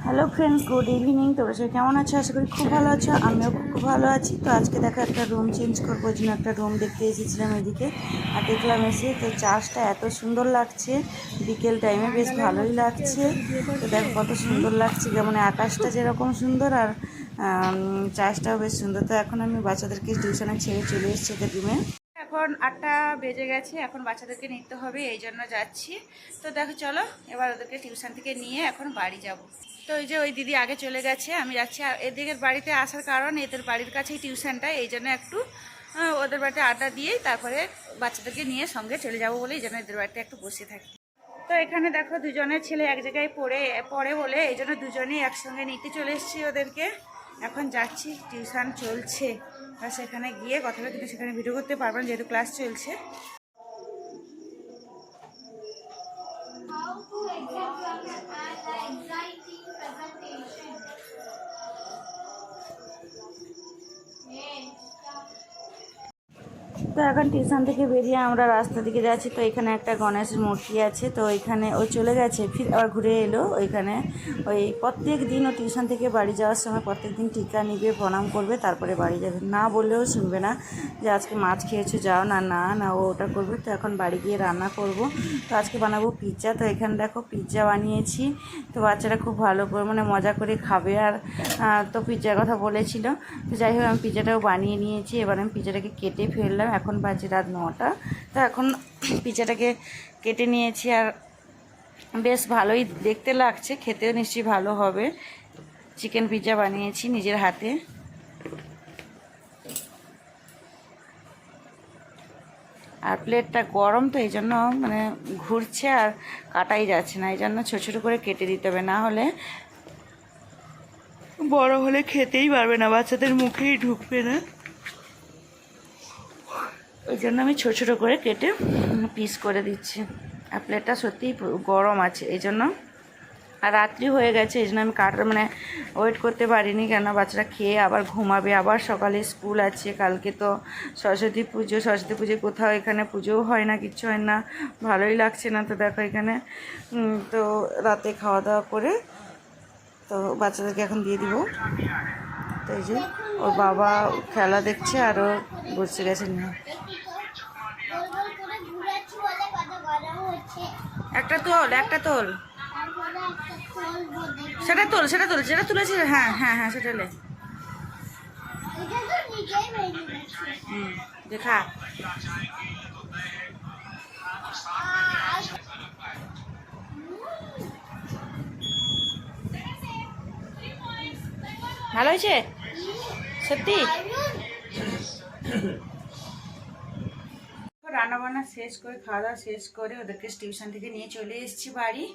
Hello friends, good evening. তোমরা সবাই কেমন আছো? আশা করি খুব ভালো আছো। আমিও খুব ভালো আছি। তো আজকে দেখো একটা রুম চেঞ্জ করবো, ওই জন্য একটা রুম দেখতে এসেছিলাম এদিকে। আর দেখলাম এসে তো চার্চটা এত সুন্দর লাগছে, বিকেল টাইমে বেশ ভালোই লাগছে। তো দেখো কত সুন্দর লাগছে, মানে আকাশটা যেরকম সুন্দর আর চার্চটাও বেশ সুন্দর। তো এখন আমি বাচ্চাদেরকে টিউশনে ছেড়ে চলে এসেছি ওদের রুমে। এখন 8টা বেজে গেছে, এখন বাচ্চাদেরকে নিতে হবে, এই জন্য যাচ্ছি। তো দেখো চলো এবার ওদেরকে টিউশন থেকে নিয়ে এখন বাড়ি যাব। তো এই যে ওই দিদি আগে চলে গেছে, আমি যাচ্ছি। আর এদিকের বাড়িতে আসার কারণ এদের বাড়ির কাছেই টিউশনটা, এই জন্য একটু ওদের বাড়িতে আড্ডা দিয়েই তারপরে বাচ্চাদেরকে নিয়ে সঙ্গে চলে যাবো বলে এই জন্য এদের বাড়িতে একটু বসে থাকি। তো এখানে দেখো দুজনের ছেলে এক জায়গায় পড়ে বলে এই জন্য দুজনেই একসঙ্গে নিতে চলে এসেছি ওদেরকে। এখন যাচ্ছি, টিউশন চলছে, আর সেখানে গিয়ে কথা বলে, কিন্তু সেখানে ভিডিও করতে পারবো না যেহেতু ক্লাস চলছে। তো এখন টিউশন থেকে বেরিয়ে আমরা রাস্তা দিকে যাচ্ছি। তো এখানে একটা গণেশের মূর্তি আছে, তো এখানে ও চলে গেছে, ফির আবার ঘুরে এলো ওইখানে। ওই প্রত্যেক দিন ও টিউশন থেকে বাড়ি যাওয়ার সময় প্রত্যেক দিন টিকা নিবে, প্রণাম করবে, তারপরে বাড়ি যাবে। না বললেও শুনবে না যে আজকে মাছ খেয়েছো, যাও না, না না ও ওটা করবে। তো এখন বাড়ি গিয়ে রান্না করব। তো আজকে বানাবো পিৎজা। তো এখানে দেখো পিৎজা বানিয়েছি। তো বাচ্চারা খুব ভালো করে মানে মজা করে খাবে। আর তো পিৎজার কথা বলেছিল, তো যাই হোক আমি পিৎজাটাও বানিয়ে নিয়েছি। এবার আমি পিৎজাটাকে কেটে ফেললাম। এখন বাজে রাত 9টা। তো এখন পিৎজাটাকে কেটে নিয়েছি, আর বেশ ভালোই দেখতে লাগছে, খেতেও নিশ্চয়ই ভালো হবে। চিকেন পিৎজা বানিয়েছি নিজের হাতে। আর প্লেটটা গরম, তো এই জন্য মানে ঘুরছে আর কাটাই যাচ্ছে না, এই জন্য ছোটো ছোটো করে কেটে দিতে হবে, না হলে বড় হলে খেতেই পারবে না, বাচ্চাদের মুখেই ঢুকবে না। ওই জন্য আমি ছোটো ছোটো করে কেটে পিস করে দিচ্ছি। আর প্লেটটা সত্যিই গরম আছে এই জন্য। আর রাত্রি হয়ে গেছে, এই জন্য আমি মানে ওয়েট করতে পারিনি, কেন বাচ্চারা খেয়ে আবার ঘুমাবে, আবার সকালে স্কুল আছে। কালকে তো সরস্বতী পুজো, সরস্বতী পুজো কোথাও এখানে পুজোও হয় না, কিচ্ছু হয় না, ভালোই লাগছে না। তো দেখো এখানে তো রাতে খাওয়া দাওয়া করে তো বাচ্চাদেরকে এখন দিয়ে দিব। তো এই যে ওর বাবা খেলা দেখছে আর ও বসে গেছে না। একটা তোল, একটা তোল, সেটা তোল, সেটা তোল, যেটা তুলেছি। হ্যাঁ হ্যাঁ হ্যাঁ, সেটা লে। দেখা ভালো হয়েছে সত্যি। রান্নাবান্না শেষ করে, খাওয়া দাওয়া শেষ করে ওদেরকে টিউশন থেকে নিয়ে চলে এসেছি বাড়ি।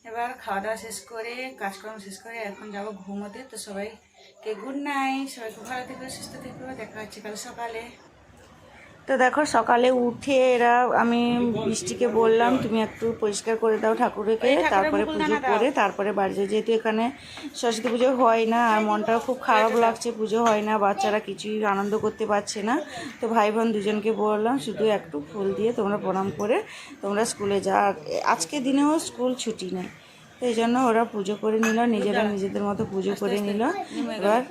এবার খাওয়া দাওয়া শেষ করে, কাজকর্ম শেষ করে এখন যাব ঘুমোতে। তো সবাইকে গুড নাইট, সবাই খুব ভালো থেকো, সুস্থ থেকো, দেখা হচ্ছে কাল সকালে। তো দেখো সকালে উঠে আমি বৃষ্টিকে বললাম তুমি একটু পরিষ্কার করে দাও ঠাকুরকে, তারপরে পুজো করে তারপরে বাড়ি যাই। যেহেতু এখানে সরস্বতী পুজো হয় না আর মনটাও খুব খারাপ লাগছে, পুজো হয় না, বাচ্চারা কিছুই আনন্দ করতে পারছে না। তো ভাই বোন দুজনকে বললাম শুধু একটু ফুল দিয়ে তোমরা প্রণাম করে তোমরা স্কুলে যা। আজকে দিনেও স্কুল ছুটি নেই, তো এই জন্য ওরা পুজো করে নিল, নিজেরা নিজেদের মতো পুজো করে নিল। এবার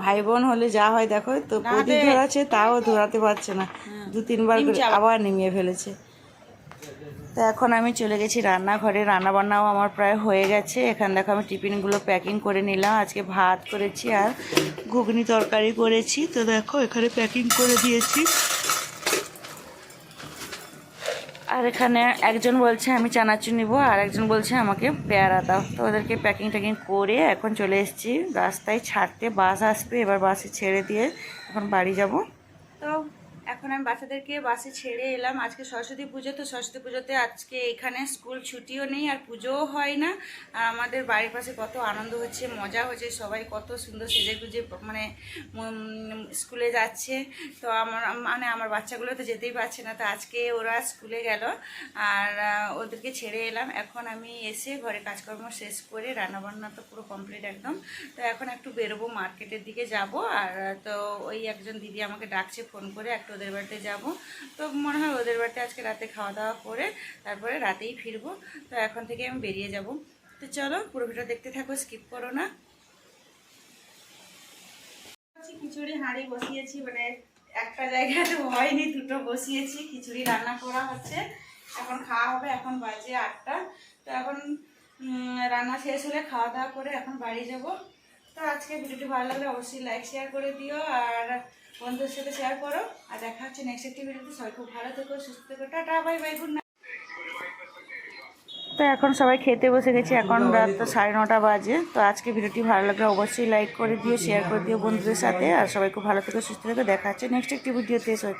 ভাই বোন হলে যা হয় দেখো, তো প্রদীপ ধরাচ্ছে তাও ধরাতে পারছে না, 2-3 বার করে আবার নিমিয়ে ফেলেছে। তো এখন আমি চলে গেছি রান্নাঘরে, রান্নাবান্নাও আমার প্রায় হয়ে গেছে। এখানে দেখো আমি টিফিনগুলো প্যাকিং করে নিলাম। আজকে ভাত করেছি আর ঘুগনি তরকারি করেছি। তো দেখো এখানে প্যাকিং করে দিয়েছি। আর এখানে একজন বলছে আমি চানাচুর নিব, আর একজন বলছে আমাকে পেয়ারা দাও। তো ওদেরকে প্যাকিং ট্যাকিং করে এখন চলে এসেছি রাস্তায় ছাড়তে, বাস আসবে, এবার বাসে ছেড়ে দিয়ে এখন বাড়ি যাব। তো এখন আমি বাচ্চাদেরকে বাসে ছেড়ে এলাম। আজকে সরস্বতী পুজো, তো সরস্বতী পুজোতে আজকে এখানে স্কুল ছুটিও নেই আর পুজোও হয় না। আর আমাদের বাড়ির পাশে কত আনন্দ হচ্ছে, মজা হচ্ছে, সবাই কত সুন্দর সেজে গুজে মানে স্কুলে যাচ্ছে। তো আমার বাচ্চাগুলো তো যেতেই পারছে না, তো আজকে ওরা স্কুলে গেল আর ওদেরকে ছেড়ে এলাম। এখন আমি এসে ঘরে কাজকর্ম শেষ করে, রান্নাবান্না তো পুরো কমপ্লিট একদম। তো এখন একটু বেরোবো, মার্কেটের দিকে যাব। আর তো ওই একজন দিদি আমাকে ডাকছে ফোন করে, একটু ওদের বাড়িতে যাব। তো মনে হয় ওদের বাড়িতে আজকে রাতে খাওয়া দাওয়া করে তারপরে রাতেই ফিরবো। তো এখন থেকে আমি বেরিয়ে যাব। তো চলো পুরো ভিডিও দেখতে থাকো, স্কিপ করো না। খিচুড়ি হাঁড়ি বসিয়েছি, মানে একটা জায়গাতে হয়নি, দুটো বসিয়েছি। খিচুড়ি রান্না করা হচ্ছে, এখন খাওয়া হবে। এখন বাজে 8টা। তো এখন রান্না শেষ হলে খাওয়া দাওয়া করে এখন বাড়ি যাব। তো আজকে ভিডিওটি ভালো লাগলে অবশ্যই লাইক শেয়ার করে দিও, আর বন্ধুদের সাথে শেয়ার করো। আর দেখা হচ্ছে নেক্সট একটি ভিডিওতে। সবাই খুব ভালো থেকো, সুস্থ থেকো, tata bye bye, good night. তো এখন সবাই খেতে বসে গেছি, এখন রাত 9:30 বাজে। তো আজকে ভিডিওটি ভালো লাগলে অবশ্যই লাইক করে দিও, শেয়ার করে দিও বন্ধুদের সাথে। আর সবাই খুব ভালো থেকো, সুস্থ থেকো, দেখা হচ্ছে নেক্সট একটি ভিডিওতে। সবাই